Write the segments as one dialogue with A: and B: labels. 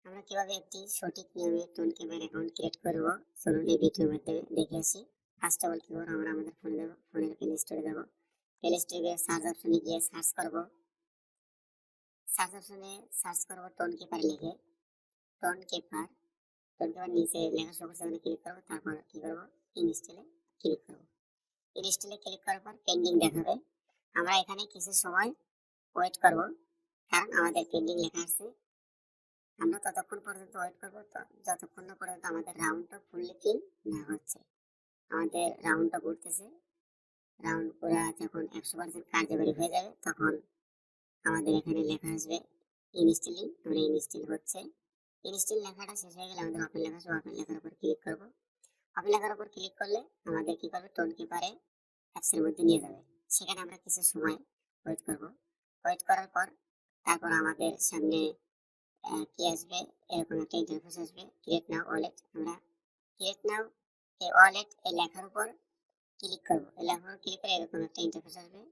A: আমরা কিভাবে একটি সঠিক নিয়মে টোন কিপার অ্যাকাউন্ট ক্রিয়েট করব চলুন এই ভিডিওর মাধ্যমে দেখে আসি। ফার্স্ট অফ অল কি করব, আমরা আমাদের ফোনে যাব, ফোনের প্লে স্টোরে যাব, প্লে স্টোরে গিয়ে সার্চ অপশনে গিয়ে সার্চ করব, সার্চ অপশনে সার্চ করব টোন কিপার লিখে, টোন কিপার নিচে লেখা শো করছে ওখানে ক্লিক করব, তারপর কি করব ইনস্টলে ক্লিক করব। ইনস্টলে ক্লিক করার পর পেন্ডিং দেখাবে। আমরা এখানে কিছু সময় ওয়েট করব, কারণ আমাদের পেন্ডিং লেখা আছে। আমরা ততক্ষণ পর্যন্ত ওয়েট করবো যতক্ষণ না পর্যন্ত আমাদের রাউন্ডটা ফুললি ফিল না হচ্ছে। আমাদের রাউন্ডটা ঘুরতেছে, রাউন্ড পুরা যখন 100% কার্যকরী হয়ে যাবে তখন আমাদের এখানে লেখা আসবে ইনস্টলিং। আমরা ইনস্টল হচ্ছে, ইনস্টল লেখাটা শেষ হয়ে গেলে আমাদের ওপেন লেখা আসবে, ওপেন লেখার উপর ক্লিক করব। ওপেন লেখার উপর ক্লিক করলে আমাদের কি করবে, টোন কিপারে অ্যাপসের মধ্যে নিয়ে যাবে। সেখানে আমরা কিছু সময় ওয়েট করব। ওয়েট করার পর তারপর আমাদের সামনে কি আসবে, এরকম একটা ইন্টারফেস আসবে, ক্রিয়েট নাও ওয়ালেট। আমরা ক্রিয়েট নাও এই ওয়ালেট এই লেখার উপর ক্লিক করব। এই লেখার উপর ক্লিক করে এরকম একটা ইন্টারফেস আসবে,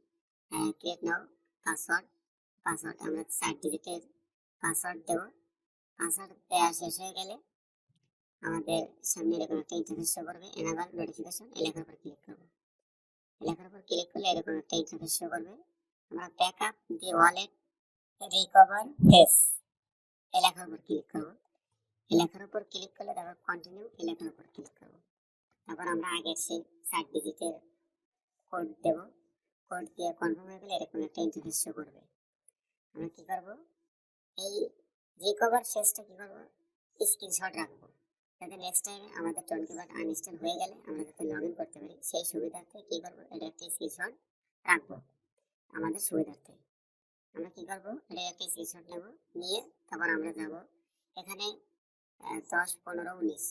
A: ক্রিয়েট নাও পাসওয়ার্ড। পাসওয়ার্ড আমরা 4 ডিজিটের পাসওয়ার্ড দেব। পাসওয়ার্ড দেওয়া শেষ হয়ে গেলে আমাদের সামনে এরকম একটা ইন্টারফেস শো করবে, এনাবল নোটিফিকেশন। এই লেখার উপর ক্লিক করব। এই লেখার উপর ক্লিক করলে এরকম একটা ইন্টারফেস শো করবে। আমরা ব্যাকআপ দি ওয়ালেট রিকভার ফেস এলাকার উপর ক্লিক করব। এলাকার উপর ক্লিক করলে তারপর কন্টিনিউ এলাকার উপর ক্লিক করব। তারপর আমরা আগের সেই 4 ডিজিটের কোড দেব। কোড দিয়ে কনফার্ম হয়ে গেলে এরকম একটা ইন্টারফেস শো করবে। আমরা কি করব, এই রিকভার ফেসটা কি করব, স্ক্রিনশট রাখবো, যাতে নেক্সট টাইমে আমাদের টোন কিপার আনইনস্টল হয়ে গেলে আমরা যাতে লগ ইন করতে পারি সেই সুবিধার্থে কি করব, এটা একটা স্ক্রিনশট রাখবো আমাদের সুবিধার্থে। আমরা কি করব, এটা একটা স্ক্রিনশট নেব, নিয়ে তারপর আমরা যাব এখানে 10, 15, 19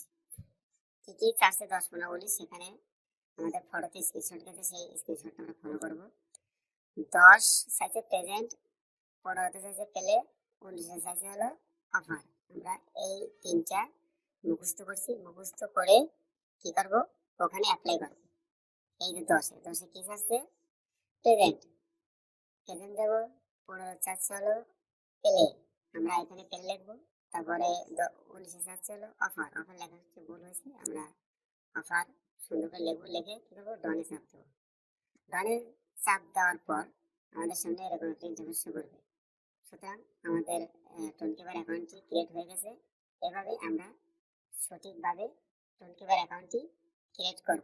A: কি কি চাচ্ছে, 10, 15, 19 সেখানে আমাদের ফটোতে স্ক্রিনশট গেছে, সেই স্ক্রিনশটটা আমরা ফলো করব। 10 সাইজে প্রেজেন্ট, 15তে সাইজে পেলে, 19 সাইজে হলো অফার। আমরা এই তিনটা মুখস্থ করছি, মুখস্থ করে কি করব, ওখানে অ্যাপ্লাই করব। এই যে 10-এ কি চাচ্ছে, প্রেজেন্ট, প্রেজেন্ট দেব। 15 চাচ্ছে হলো পেলে, আমরা এখানে পেলে লিখবো। তারপরে 19 চাচ্ছে হলো অফার, অফার লেখা হচ্ছে ভুল হয়েছে, আমরা অফার সুন্দর করে লিখবো, লিখে কি করবো, ডনে চাপ দেবো। ডনে চাপ দেওয়ার পর আমাদের সামনে এরকম একটা ইন্টারফেস শো করবে। সুতরাং আমাদের টোন কিপার অ্যাকাউন্টটি ক্রিয়েট হয়ে গেছে। এভাবে আমরা সঠিকভাবে টোন কিপার অ্যাকাউন্টটি ক্রিয়েট করব।